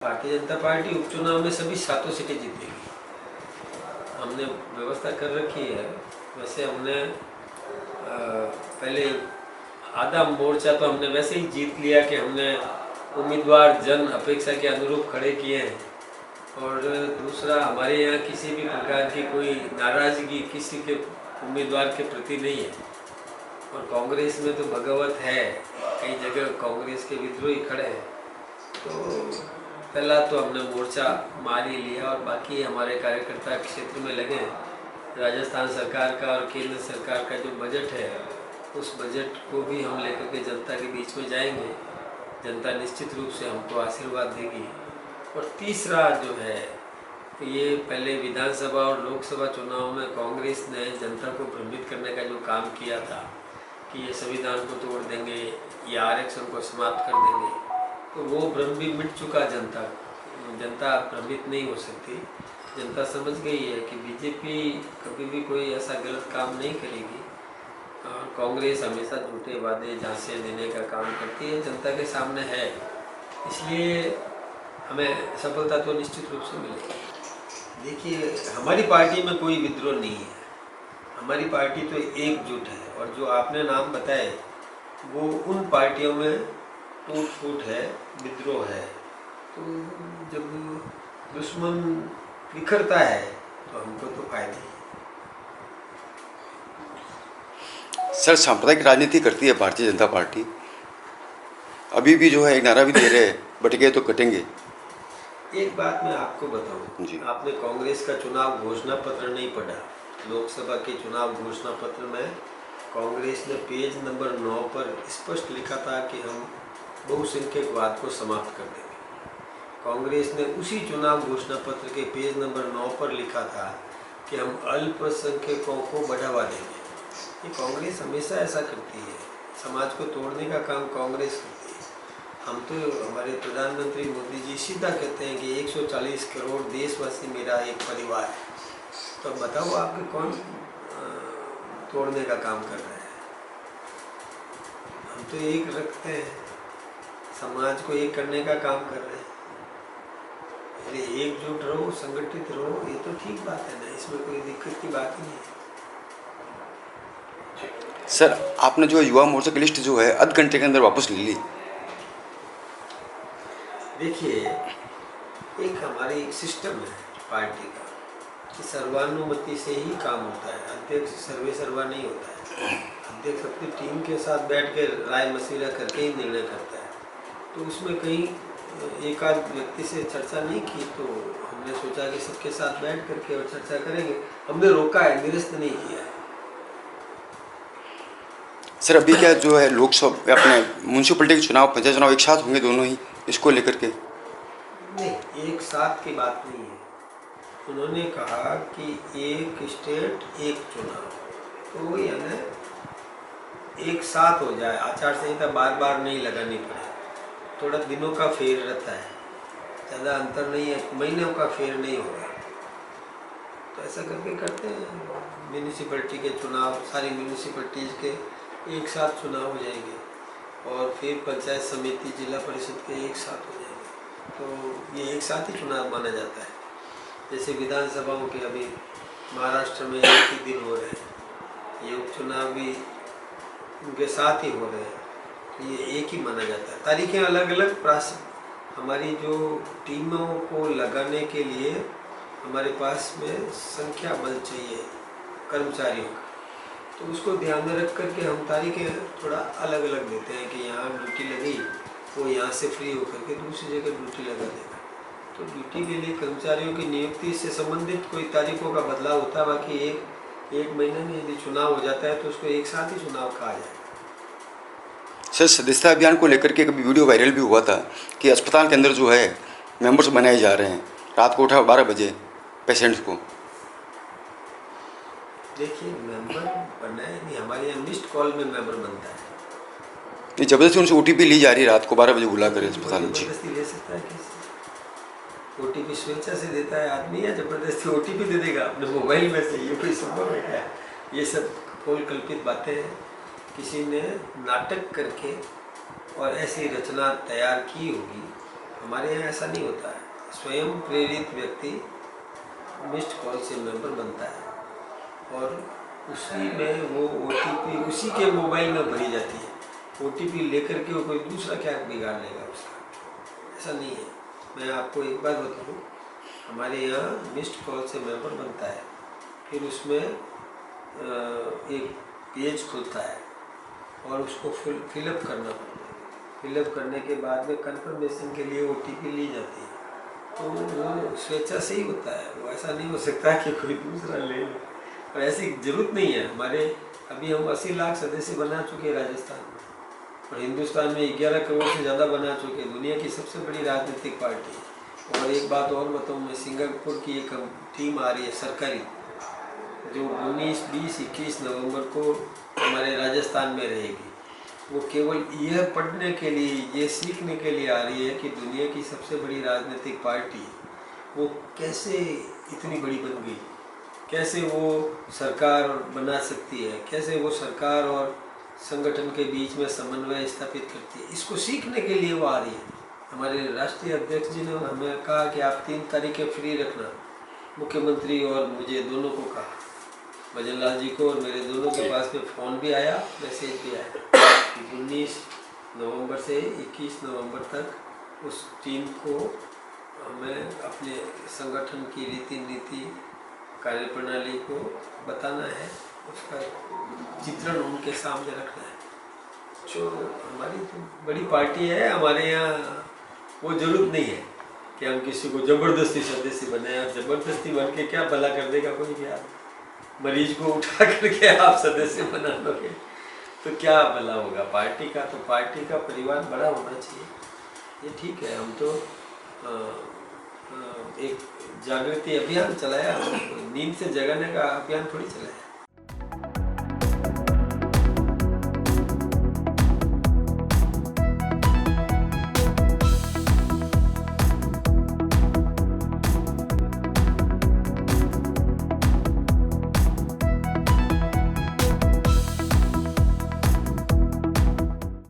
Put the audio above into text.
Bharatiya Janata party उपचुनाव में सभी 7 सीटें जीतेगी। हमने व्यवस्था कर रखी है। वैसे हमने पहले आधा मोर्चा तो हमने वैसे ही जीत लिया कि हमने उम्मीदवार जन अपेक्षा के अनुरूप खड़े किए हैं। और दूसरा, हमारे यहाँ किसी भी प्रकार की कोई नाराज़गी किसी के उम्मीदवार के प्रति नहीं है। और कांग्रेस में तो बगावत है, कई जगह कांग्रेस के विद्रोही खड़े हैं। तो पहला तो हमने मोर्चा मार ही लिया और बाकी हमारे कार्यकर्ता क्षेत्र में लगे हैं। राजस्थान सरकार का और केंद्र सरकार का जो बजट है, उस बजट को भी हम लेकर के जनता के बीच में जाएंगे। जनता निश्चित रूप से हमको आशीर्वाद देगी। और तीसरा जो है, ये पहले विधानसभा और लोकसभा चुनाव में कांग्रेस ने जनता को भ्रमित करने का जो काम किया था कि ये संविधान को तोड़ देंगे, ये आरक्षण को समाप्त कर देंगे, तो वो भ्रम भी मिट चुका। जनता भ्रमित नहीं हो सकती। जनता समझ गई है कि बीजेपी कभी भी कोई ऐसा गलत काम नहीं करेगी और कांग्रेस हमेशा झूठे वादे झांसे देने का काम करती है, जनता के सामने है। इसलिए हमें सफलता तो निश्चित रूप से मिलेगी। देखिए, हमारी पार्टी में कोई विद्रोह नहीं है। हमारी पार्टी तो एकजुट है। और जो आपने नाम बताए वो उन पार्टियों में टूट फूट है, विद्रोह है। तो जब दुश्मन बिखरता है तो हमको तो फायदा ही है। सर, सांप्रदायिक राजनीति करती है भारतीय जनता पार्टी। अभी भी जो है एक नारा भी दे रहे हैं, बट गए तो कटेंगे। एक बात मैं आपको बताऊं, आपने कांग्रेस का चुनाव घोषणा पत्र नहीं पढ़ा। लोकसभा के चुनाव घोषणा पत्र में कांग्रेस ने पेज नंबर 9 पर स्पष्ट लिखा था कि हम बहुसंख्यकवाद को समाप्त कर देंगे। कांग्रेस ने उसी चुनाव घोषणा पत्र के पेज नंबर 9 पर लिखा था कि हम अल्पसंख्यकों को बढ़ावा देंगे। ये कांग्रेस हमेशा ऐसा करती है, समाज को तोड़ने का काम कांग्रेस करती है। हम तो, हमारे प्रधानमंत्री मोदी जी सीधा कहते हैं कि 140 करोड़ देशवासी मेरा एक परिवार है। तो बताओ आपके कौन तोड़ने का काम कर रहे हैं? हम तो एक रखते हैं, समाज को एक करने का काम कर रहे हैं। अरे एकजुट रहो, संगठित रहो, ये तो ठीक बात है ना, इसमें कोई दिक्कत की बात ही नहीं है। सर, आपने जो युवा मोर्चा की लिस्ट जो है आध घंटे के अंदर वापस ले ली। देखिए, एक हमारी एक सिस्टम है पार्टी का कि सर्वानुमति से ही काम होता है। अध्यक्ष सर्वे सर्वा नहीं होता है। अध्यक्ष अपनी टीम के साथ बैठ के राय मशविरा करके ही निर्णय करता है। तो उसमें कहीं एक आध व्यक्ति से चर्चा नहीं की, तो हमने सोचा कि सबके साथ बैठ करके और चर्चा करेंगे। हमने रोका है, निरस्त नहीं किया है। सर, अभी क्या जो है लोकसभा अपने म्यूनसिपलिटी के चुनाव, पंचायत चुनाव एक साथ होंगे दोनों ही, इसको लेकर के? नहीं, एक साथ की बात नहीं है। उन्होंने कहा कि एक स्टेट एक चुनाव, तो यानी एक साथ हो जाए, आचार संहिता बार बार नहीं लगानी पड़े। थोड़ा दिनों का फेर रहता है, ज़्यादा अंतर नहीं है, महीनों का फेर नहीं होगा। तो ऐसा करके करते हैं। म्यूनिसिपैलिटी के चुनाव, सारी म्यूनिसिपैलिटीज़ के एक साथ चुनाव हो जाएंगे और फिर पंचायत समिति, जिला परिषद के एक साथ हो जाएंगे। तो ये एक साथ ही चुनाव माना जाता है। जैसे विधानसभाओं के अभी महाराष्ट्र में एक ही दिन हो रहे हैं, ये उपचुनाव भी उनके साथ ही हो रहे हैं। ये एक ही माना जाता है। तारीखें अलग अलग। हमारी जो टीमों को लगाने के लिए हमारे पास में संख्या बल चाहिए कर्मचारियों का, तो उसको ध्यान में रख करके हम तारीखें थोड़ा अलग अलग देते हैं कि यहाँ ड्यूटी लगी, वो यहाँ से फ्री होकर के दूसरी जगह ड्यूटी लगा देगा। तो ड्यूटी के लिए कर्मचारियों की नियुक्ति से संबंधित कोई तारीखों का बदलाव होता है। बाकी एक महीने में यदि चुनाव हो जाता है तो उसको एक साथ ही चुनाव कहा जाए। सर, सदस्यता अभियान को लेकर के कभी वीडियो वायरल भी हुआ था कि अस्पताल के अंदर जो है मेंबर्स बनाए जा रहे हैं, रात को उठा 12 बजे पेशेंट्स को। देखिए, मेंबर बनाए नहीं, हमारे यहाँ मिस्ड कॉल में मेंबर बनता है। ये जबरदस्ती उनसे OTP ली जा रही है, रात को 12 बजे बुला कर अस्पताल में। जबरदस्ती ले सकता है कैसे? OTP स्वेच्छा से देता है आदमी या जबरदस्ती OTP दे देगा अपने मोबाइल में से? ये कोई संभव है क्या? ये सब कोल कल्पित बातें हैं। किसी ने नाटक करके और ऐसी रचना तैयार की होगी हमारे यहाँ ऐसा नहीं होता है। स्वयं प्रेरित व्यक्ति मिस्ड कॉल से मेंबर बनता है और उसी में वो OTP उसी के मोबाइल में भरी जाती है। OTP लेकर के वो कोई दूसरा क्या बिगाड़ लेगा उसका, ऐसा नहीं है। मैं आपको एक बात बताऊँ, हमारे यहाँ मिस्ड कॉल से मेंबर बनता है, फिर उसमें एक पेज खुलता है और उसको फिलअप करना पड़ता है। फिलअप करने के बाद में कंफर्मेशन के लिए OTP ली जाती है। तो वो स्वेच्छा से ही होता है, वो ऐसा नहीं हो सकता कि कोई दूसरा ले ले, और ऐसी ज़रूरत नहीं है। हमारे अभी हम 80 लाख सदस्य बना चुके हैं राजस्थान में, और हिंदुस्तान में 11 करोड़ से ज़्यादा बना चुके हैं। दुनिया की सबसे बड़ी राजनीतिक पार्टी है। और एक बात और बताऊँ मैं, सिंगापुर की एक टीम आ रही है सरकारी, जो 19, 20, 21 नवंबर को हमारे राजस्थान में रहेगी। वो केवल यह पढ़ने के लिए, ये सीखने के लिए आ रही है कि दुनिया की सबसे बड़ी राजनीतिक पार्टी वो कैसे इतनी बड़ी बन गई, कैसे वो सरकार बना सकती है, कैसे वो सरकार और संगठन के बीच में समन्वय स्थापित करती है। इसको सीखने के लिए वो आ रही है। हमारे राष्ट्रीय अध्यक्ष जी ने हमें कहा कि आप 3 तारीखें फ्री रखना, मुख्यमंत्री और मुझे दोनों को कहा, भजन लाल जी को और मेरे दोनों के पास में फ़ोन भी आया, मैसेज भी आया। 19 नवंबर से 21 नवंबर तक उस टीम को हमें अपने संगठन की रीति नीति, कार्यप्रणाली को बताना है, उसका चित्रण उनके सामने रखना है। जो हमारी तो बड़ी पार्टी है, हमारे यहाँ वो जरूरत नहीं है कि हम किसी को ज़बरदस्ती सदस्य बनाए। और ज़बरदस्ती बन के क्या भला कर देगा कोई भी आदमी? मरीज को उठा करके आप सदस्य बना लोगे तो क्या भला होगा पार्टी का? तो पार्टी का परिवार बड़ा होना चाहिए, ये ठीक है। हम तो एक जागृति अभियान चलाया, नींद से जगाने का अभियान थोड़ी चलाया।